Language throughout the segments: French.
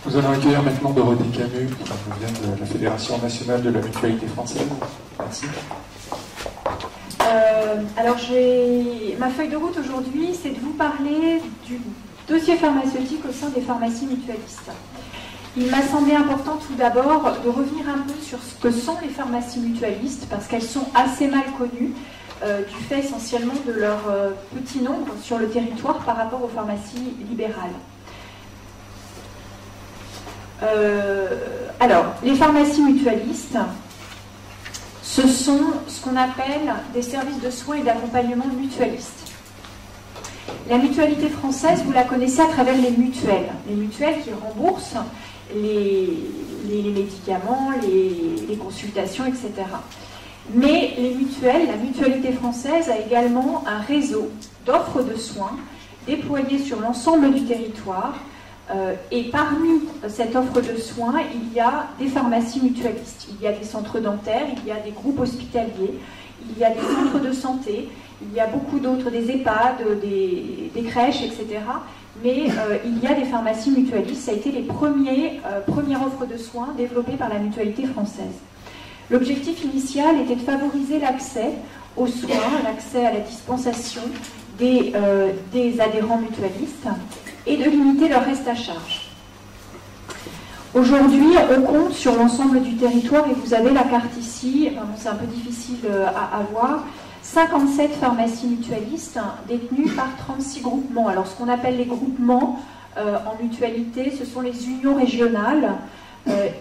Nous allons accueillir maintenant Dorothée Camus, qui nous vient de la Fédération nationale de la mutualité française. Merci. Alors, ma feuille de route aujourd'hui, c'est de vous parler du dossier pharmaceutique au sein des pharmacies mutualistes. Il m'a semblé important tout d'abord de revenir un peu sur ce que sont les pharmacies mutualistes, parce qu'elles sont assez mal connues, du fait essentiellement de leur petit nombre sur le territoire par rapport aux pharmacies libérales. Alors, les pharmacies mutualistes, ce sont ce qu'on appelle des services de soins et d'accompagnement mutualistes. La mutualité française, vous la connaissez à travers les mutuelles qui remboursent les médicaments, les consultations, etc. Mais les mutuelles, la mutualité française a également un réseau d'offres de soins déployées sur l'ensemble du territoire. Et parmi cette offre de soins, il y a des pharmacies mutualistes, il y a des centres dentaires, il y a des groupes hospitaliers, il y a des centres de santé, il y a beaucoup d'autres, des EHPAD, des crèches, etc. Mais il y a des pharmacies mutualistes, ça a été les premières offres de soins développées par la mutualité française. L'objectif initial était de favoriser l'accès aux soins, l'accès à la dispensation des adhérents mutualistes, et de limiter leur reste à charge. Aujourd'hui, on compte sur l'ensemble du territoire, et vous avez la carte ici, c'est un peu difficile à voir, 57 pharmacies mutualistes détenues par 36 groupements. Alors, ce qu'on appelle les groupements en mutualité, ce sont les unions régionales,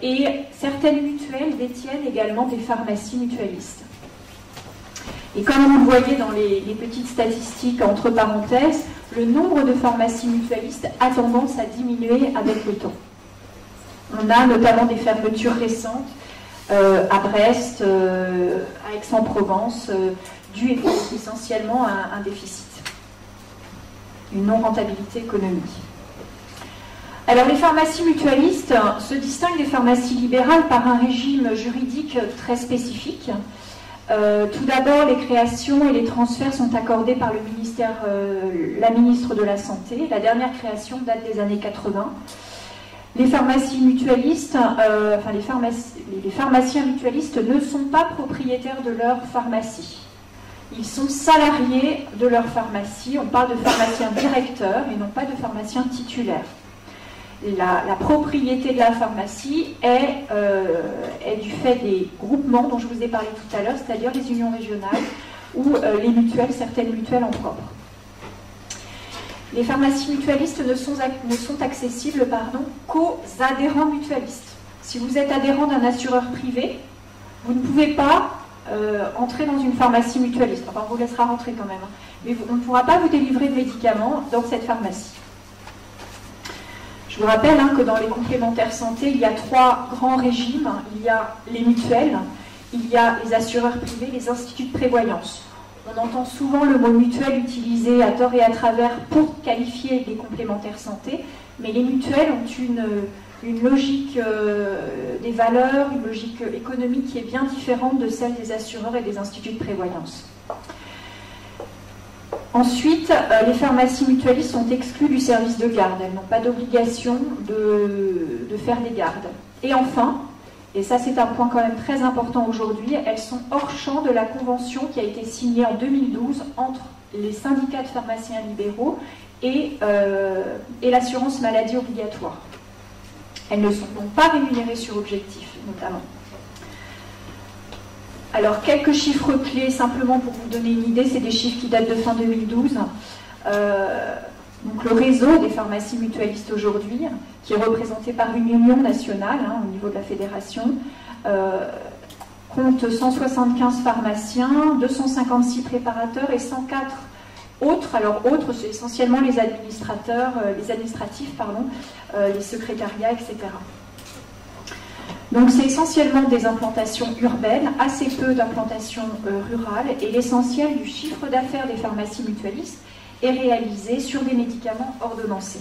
et certaines mutuelles détiennent également des pharmacies mutualistes. Et comme vous le voyez dans les petites statistiques entre parenthèses, le nombre de pharmacies mutualistes a tendance à diminuer avec le temps. On a notamment des fermetures récentes à Brest, à Aix-en-Provence, dues essentiellement à un déficit, une non-rentabilité économique. Alors les pharmacies mutualistes se distinguent des pharmacies libérales par un régime juridique très spécifique. Tout d'abord, les créations et les transferts sont accordés par le ministère, la ministre de la Santé. La dernière création date des années 80. Les pharmacies mutualistes, les pharmaciens mutualistes ne sont pas propriétaires de leur pharmacie. Ils sont salariés de leur pharmacie. On parle de pharmaciens directeurs et non pas de pharmaciens titulaires. La propriété de la pharmacie est du fait des groupements dont je vous ai parlé tout à l'heure, c'est-à-dire les unions régionales ou les mutuelles, certaines mutuelles en propre. Les pharmacies mutualistes ne sont accessibles qu'aux adhérents mutualistes. Si vous êtes adhérent d'un assureur privé, vous ne pouvez pas entrer dans une pharmacie mutualiste. Enfin, on vous laissera rentrer quand même, mais on ne pourra pas vous délivrer de médicaments dans cette pharmacie. Je vous rappelle que dans les complémentaires santé, il y a 3 grands régimes. Il y a les mutuelles, il y a les assureurs privés, les instituts de prévoyance. On entend souvent le mot mutuelle utilisé à tort et à travers pour qualifier les complémentaires santé, mais les mutuelles ont une logique des valeurs, une logique économique qui est bien différente de celle des assureurs et des instituts de prévoyance. Ensuite, les pharmacies mutualistes sont exclues du service de garde. Elles n'ont pas d'obligation de faire des gardes. Et enfin, et ça c'est un point quand même très important aujourd'hui, elles sont hors champ de la convention qui a été signée en 2012 entre les syndicats de pharmaciens libéraux et l'assurance maladie obligatoire. Elles ne sont donc pas rémunérées sur objectif, notamment. Alors, quelques chiffres clés, simplement pour vous donner une idée, c'est des chiffres qui datent de fin 2012. Donc, le réseau des pharmacies mutualistes aujourd'hui, qui est représenté par une union nationale au niveau de la fédération, compte 175 pharmaciens, 256 préparateurs et 104 autres. Alors, autres, c'est essentiellement les administrateurs, les administratifs, les secrétariats, etc. Donc c'est essentiellement des implantations urbaines, assez peu d'implantations rurales, et l'essentiel du chiffre d'affaires des pharmacies mutualistes est réalisé sur des médicaments ordonnancés.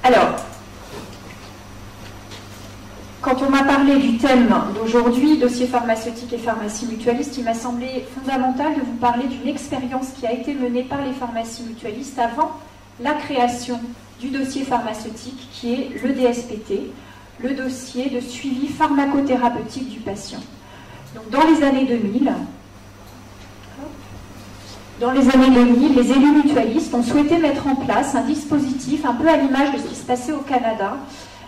Alors, quand on m'a parlé du thème d'aujourd'hui, dossier pharmaceutique et pharmacie mutualiste, il m'a semblé fondamental de vous parler d'une expérience qui a été menée par les pharmacies mutualistes avant la création du dossier pharmaceutique qui est le DSPT, le dossier de suivi pharmacothérapeutique du patient. Donc, dans les années 2000, les élus mutualistes ont souhaité mettre en place un dispositif un peu à l'image de ce qui se passait au Canada,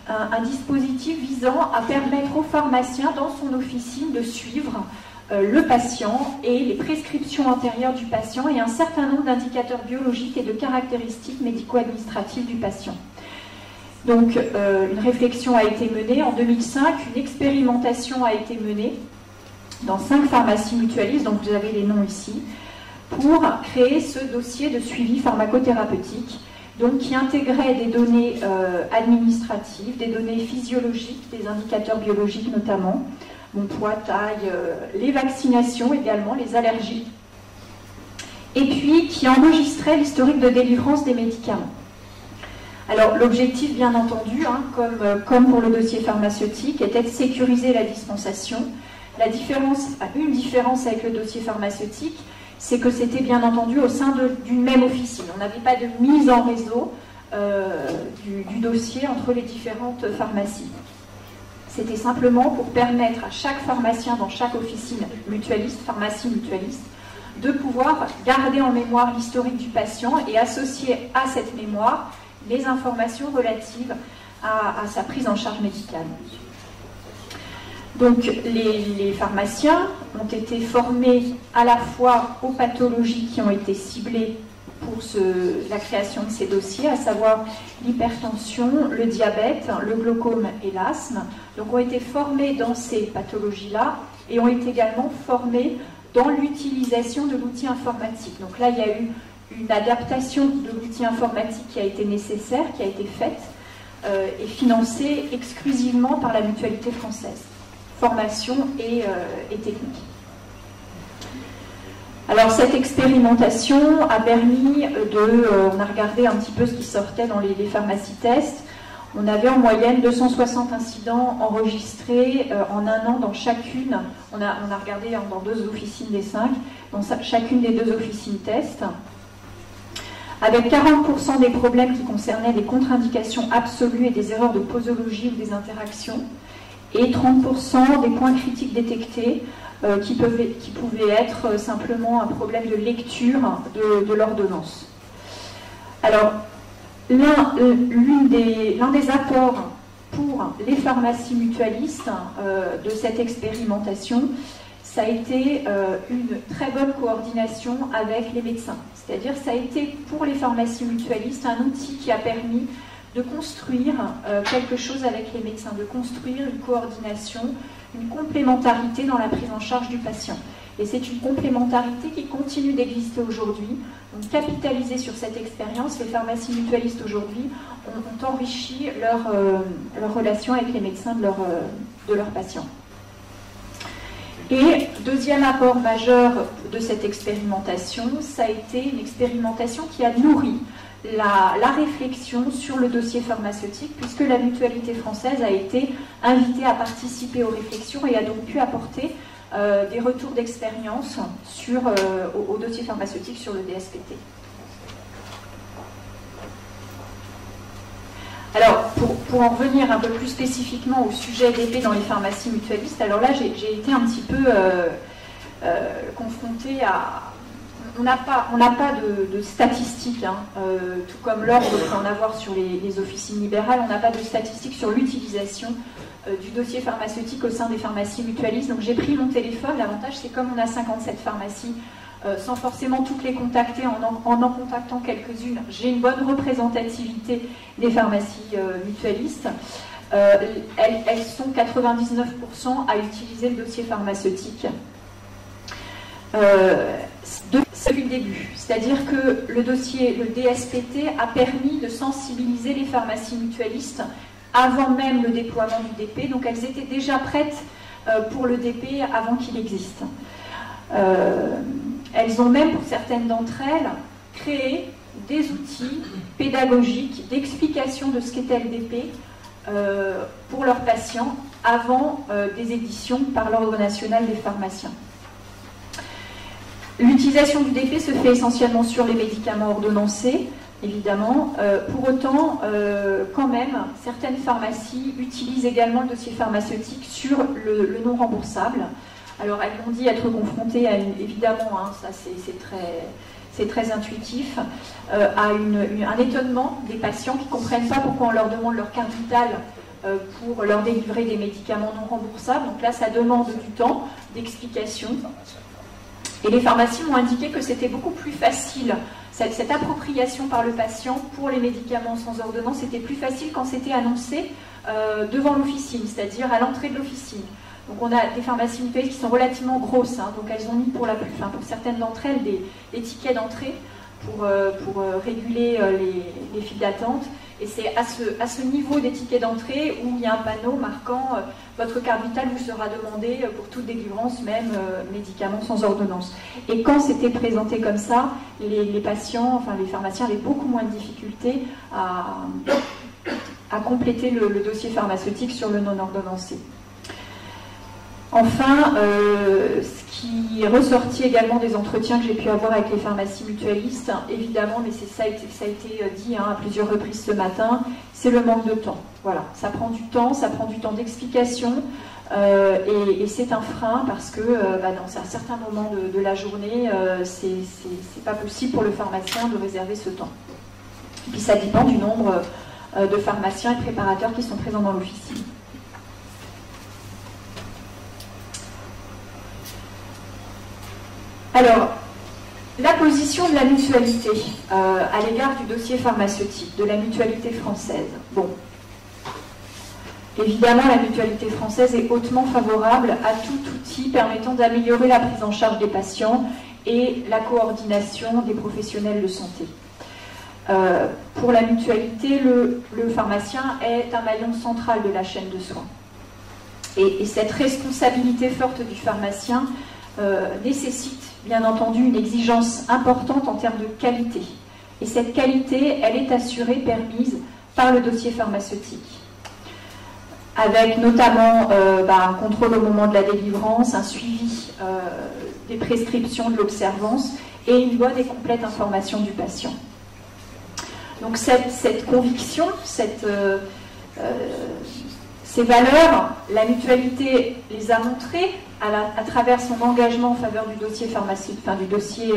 un dispositif visant à permettre au pharmacien dans son officine de suivre le patient et les prescriptions antérieures du patient et un certain nombre d'indicateurs biologiques et de caractéristiques médico-administratives du patient. Donc, une réflexion a été menée en 2005, une expérimentation a été menée dans 5 pharmacies mutualistes, donc vous avez les noms ici, pour créer ce dossier de suivi pharmacothérapeutique, donc qui intégrait des données administratives, des données physiologiques, des indicateurs biologiques notamment, bon, poids, taille, les vaccinations également, les allergies, et puis qui enregistrait l'historique de délivrance des médicaments. Alors l'objectif, bien entendu, hein, comme pour le dossier pharmaceutique, était de sécuriser la dispensation. Une différence avec le dossier pharmaceutique, c'est que c'était bien entendu au sein d'une même officine. On n'avait pas de mise en réseau du dossier entre les différentes pharmacies. C'était simplement pour permettre à chaque pharmacien dans chaque officine mutualiste, pharmacie mutualiste, de pouvoir garder en mémoire l'historique du patient et associer à cette mémoire les informations relatives à sa prise en charge médicale. Donc les pharmaciens ont été formés à la fois aux pathologies qui ont été ciblées pour la création de ces dossiers, à savoir l'hypertension, le diabète, le glaucome et l'asthme. Donc ont été formés dans ces pathologies-là et ont été également formés dans l'utilisation de l'outil informatique. Donc là, il y a eu une adaptation de l'outil informatique qui a été nécessaire, qui a été faite et financée exclusivement par la Mutualité française. Formation et technique. Alors cette expérimentation a permis on a regardé un petit peu ce qui sortait dans les pharmacies tests. On avait en moyenne 260 incidents enregistrés en un an dans chacune. On a regardé dans 2 officines des 5, dans chacune des 2 officines tests, avec 40% des problèmes qui concernaient des contre-indications absolues et des erreurs de posologie ou des interactions, et 30% des points critiques détectés qui pouvaient être simplement un problème de lecture de l'ordonnance. Alors, l'un des apports pour les pharmacies mutualistes de cette expérimentation, ça a été une très bonne coordination avec les médecins. C'est-à-dire ça a été pour les pharmacies mutualistes un outil qui a permis de construire quelque chose avec les médecins, de construire une coordination, une complémentarité dans la prise en charge du patient. Et c'est une complémentarité qui continue d'exister aujourd'hui. Donc, capitaliser sur cette expérience, les pharmacies mutualistes aujourd'hui ont enrichi leur relation avec les médecins de leurs patients. Et deuxième apport majeur de cette expérimentation, ça a été une expérimentation qui a nourri la réflexion sur le dossier pharmaceutique, puisque la Mutualité française a été invitée à participer aux réflexions et a donc pu apporter des retours d'expérience au dossier pharmaceutique sur le DSPT. Alors, pour en revenir un peu plus spécifiquement au sujet d'épée dans les pharmacies mutualistes, alors là, j'ai été un petit peu confrontée à... On n'a pas de statistiques, hein, tout comme l'ordre peut en avoir sur les officines libérales, on n'a pas de statistiques sur l'utilisation du dossier pharmaceutique au sein des pharmacies mutualistes. Donc j'ai pris mon téléphone, l'avantage c'est comme on a 57 pharmacies, sans forcément toutes les contacter, en contactant quelques-unes, j'ai une bonne représentativité des pharmacies mutualistes. Elles sont 99% à utiliser le dossier pharmaceutique. Depuis le début. C'est-à-dire que le dossier, le DSPT, a permis de sensibiliser les pharmacies mutualistes avant même le déploiement du DP. Donc elles étaient déjà prêtes pour le DP avant qu'il existe. Elles ont même, pour certaines d'entre elles, créé des outils pédagogiques d'explication de ce qu'était le DP pour leurs patients avant des éditions par l'Ordre national des pharmaciens. L'utilisation du DP se fait essentiellement sur les médicaments ordonnancés, évidemment. Pour autant, quand même, certaines pharmacies utilisent également le dossier pharmaceutique sur le non remboursable. Alors, elles m'ont dit être confrontées à évidemment, hein, ça c'est très intuitif, à un étonnement des patients qui ne comprennent pas pourquoi on leur demande leur carte vitale pour leur délivrer des médicaments non remboursables. Donc là, ça demande du temps, d'explication. Et les pharmacies m'ont indiqué que c'était beaucoup plus facile, cette appropriation par le patient pour les médicaments sans ordonnance, c'était plus facile quand c'était annoncé devant l'officine, c'est-à-dire à l'entrée de l'officine. Donc on a des pharmacies mutualistes qui sont relativement grosses, hein, donc elles ont mis pour certaines d'entre elles des tickets d'entrée pour réguler les files d'attente. Et c'est à ce niveau des tickets d'entrée où il y a un panneau marquant votre carte vitale vous sera demandée pour toute délivrance, même médicaments sans ordonnance. Et quand c'était présenté comme ça, les patients, enfin les pharmaciens avaient beaucoup moins de difficultés à compléter le dossier pharmaceutique sur le non ordonnancé. Enfin, ce qui est ressorti également des entretiens que j'ai pu avoir avec les pharmacies mutualistes, évidemment, mais ça a été dit à plusieurs reprises ce matin, c'est le manque de temps. Voilà, ça prend du temps d'explication, et c'est un frein parce que dans un certain moment de la journée, c'est pas possible pour le pharmacien de réserver ce temps. Et puis ça dépend du nombre de pharmaciens et préparateurs qui sont présents dans l'officine. Alors, la position de la mutualité à l'égard du dossier pharmaceutique, de la mutualité française. Bon, évidemment, la mutualité française est hautement favorable à tout outil permettant d'améliorer la prise en charge des patients et la coordination des professionnels de santé. Pour la mutualité, le pharmacien est un maillon central de la chaîne de soins. Et cette responsabilité forte du pharmacien nécessite bien entendu une exigence importante en termes de qualité. Et cette qualité, elle est assurée, permise par le dossier pharmaceutique. Avec notamment un contrôle au moment de la délivrance, un suivi des prescriptions, de l'observance et une bonne et complète information du patient. Donc cette conviction, ces valeurs, la mutualité les a montrées à travers son engagement en faveur du dossier pharmaceutique, du dossier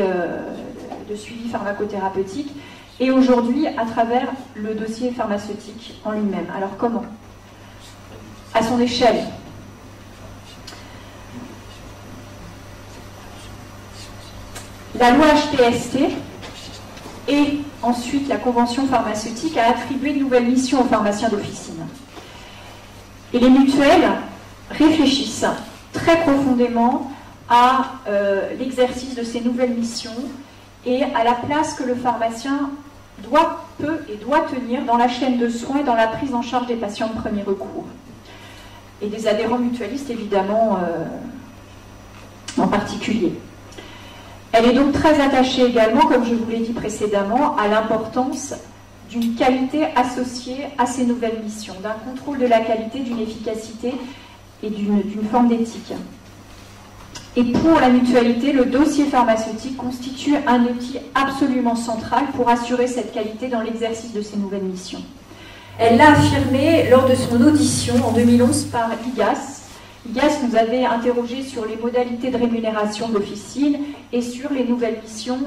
de suivi pharmacothérapeutique, et aujourd'hui à travers le dossier pharmaceutique en lui-même. Alors comment? À son échelle. La loi HPST et ensuite la convention pharmaceutique a attribué de nouvelles missions aux pharmaciens d'officine. Et les mutuelles réfléchissent très profondément à l'exercice de ces nouvelles missions et à la place que le pharmacien peut et doit tenir dans la chaîne de soins et dans la prise en charge des patients de premier recours. Et des adhérents mutualistes, évidemment, en particulier. Elle est donc très attachée également, comme je vous l'ai dit précédemment, à l'importance d'une qualité associée à ces nouvelles missions, d'un contrôle de la qualité, d'une efficacité et d'une forme d'éthique. Et pour la mutualité, le dossier pharmaceutique constitue un outil absolument central pour assurer cette qualité dans l'exercice de ces nouvelles missions. Elle l'a affirmé lors de son audition en 2011 par l'IGAS. l'IGAS nous avait interrogé sur les modalités de rémunération de l'officine et sur les nouvelles missions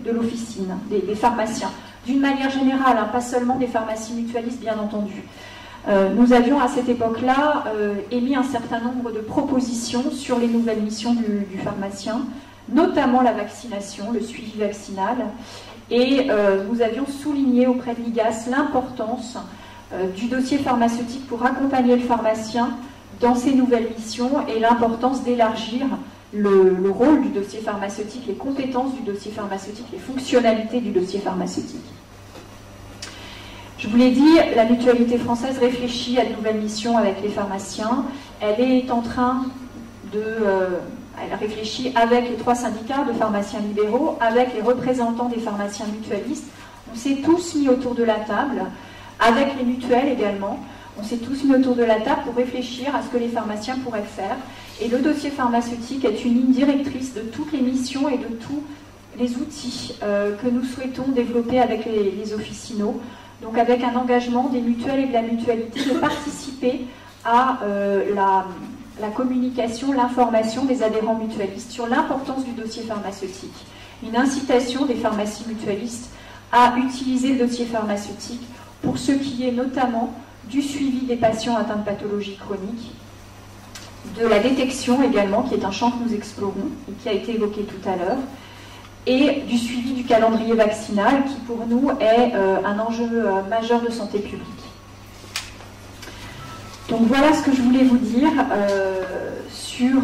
de l'officine, des pharmaciens. D'une manière générale, pas seulement des pharmacies mutualistes, bien entendu. Nous avions à cette époque-là émis un certain nombre de propositions sur les nouvelles missions du pharmacien, notamment la vaccination, le suivi vaccinal, et nous avions souligné auprès de l'IGAS l'importance du dossier pharmaceutique pour accompagner le pharmacien dans ces nouvelles missions et l'importance d'élargir le rôle du dossier pharmaceutique, les compétences du dossier pharmaceutique, les fonctionnalités du dossier pharmaceutique. Je vous l'ai dit, la mutualité française réfléchit à de nouvelles missions avec les pharmaciens. Elle est en train elle réfléchit avec les 3 syndicats de pharmaciens libéraux, avec les représentants des pharmaciens mutualistes. On s'est tous mis autour de la table, avec les mutuelles également. On s'est tous mis autour de la table pour réfléchir à ce que les pharmaciens pourraient faire. Et le dossier pharmaceutique est une ligne directrice de toutes les missions et de tous les outils que nous souhaitons développer avec les officinaux, donc avec un engagement des mutuelles et de la mutualité de participer à la communication, l'information des adhérents mutualistes sur l'importance du dossier pharmaceutique. Une incitation des pharmacies mutualistes à utiliser le dossier pharmaceutique pour ce qui est notamment du suivi des patients atteints de pathologies chroniques, de la détection également, qui est un champ que nous explorons et qui a été évoqué tout à l'heure, et du suivi du calendrier vaccinal, qui pour nous est un enjeu majeur de santé publique. Donc voilà ce que je voulais vous dire sur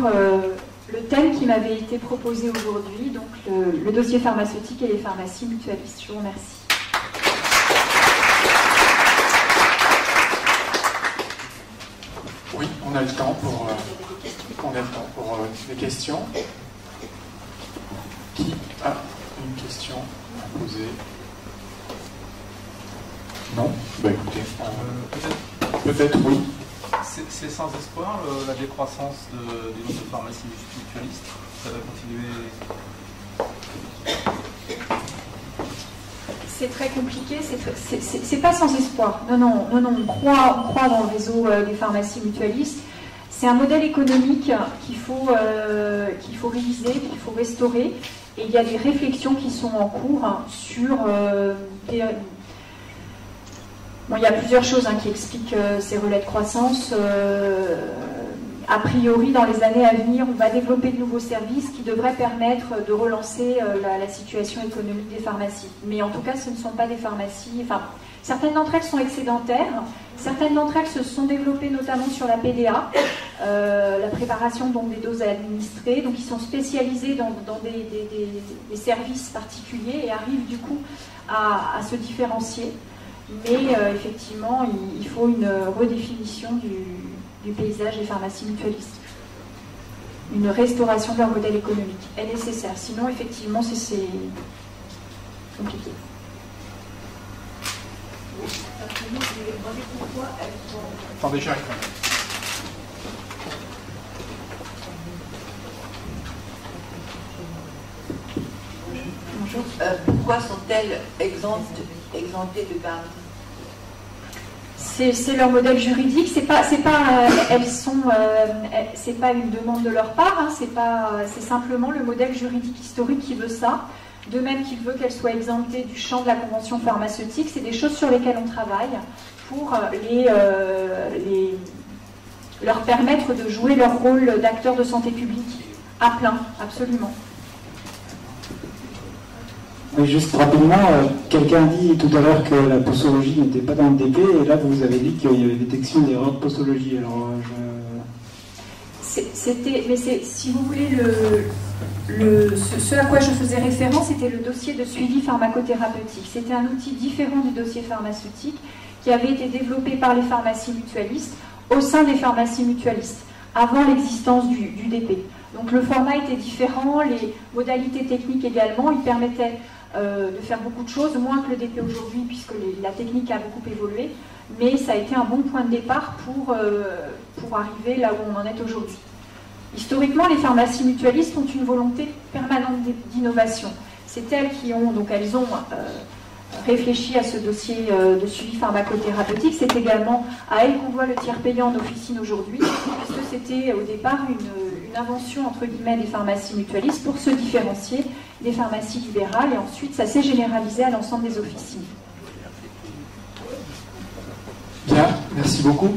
le thème qui m'avait été proposé aujourd'hui, donc le dossier pharmaceutique et les pharmacies mutualistes. Je vous remercie. Oui, on a le temps pour des questions. Qui a une question à poser? Non? Bah écoutez, peut-être oui. C'est sans espoir la décroissance du nombre de pharmacies mutualistes. Ça va continuer. C'est très compliqué, c'est pas sans espoir. Non, on croit dans le réseau des pharmacies mutualistes. C'est un modèle économique qu'il faut réviser, qu'il faut restaurer. Et il y a des réflexions qui sont en cours sur Bon, il y a plusieurs choses qui expliquent ces relais de croissance. A priori, dans les années à venir, on va développer de nouveaux services qui devraient permettre de relancer la situation économique des pharmacies. Mais en tout cas, ce ne sont pas des pharmacies... Enfin, certaines d'entre elles sont excédentaires. Certaines d'entre elles se sont développées notamment sur la PDA, la préparation donc, des doses à administrer. Donc, ils sont spécialisés dans des services particuliers et arrivent du coup à se différencier. Mais effectivement, il faut une redéfinition du paysage des pharmacies mutualistes. Une restauration de leur modèle économique est nécessaire. Sinon, effectivement, c'est compliqué. Attendez, j'arrive. Bonjour. Pourquoi sont-elles exemptées de garde? C'est leur modèle juridique. C'est pas une demande de leur part. C'est simplement le modèle juridique historique qui veut ça. De même qu'il veut qu'elles soient exemptées du champ de la convention pharmaceutique. C'est des choses sur lesquelles on travaille pour leur permettre de jouer leur rôle d'acteurs de santé publique à plein, absolument. Oui, juste rapidement, quelqu'un a dit tout à l'heure que la postologie n'était pas dans le DP, et là vous avez dit qu'il y avait détection d'erreurs de postologie. Alors, si vous voulez, ce à quoi je faisais référence, c'était le dossier de suivi pharmacothérapeutique. C'était un outil différent du dossier pharmaceutique qui avait été développé par les pharmacies mutualistes au sein des pharmacies mutualistes, avant l'existence du DP. Donc le format était différent, les modalités techniques également, il permettait de faire beaucoup de choses, moins que le DP aujourd'hui, puisque la technique a beaucoup évolué, mais ça a été un bon point de départ pour arriver là où on en est aujourd'hui. Historiquement, les pharmacies mutualistes ont une volonté permanente d'innovation. C'est elles qui ont, réfléchi à ce dossier de suivi pharmacothérapeutique. C'est également à elles qu'on voit le tiers payant en officine aujourd'hui, puisque c'était au départ une invention entre guillemets des pharmacies mutualistes pour se différencier des pharmacies libérales, et ensuite ça s'est généralisé à l'ensemble des officines. Bien, merci beaucoup.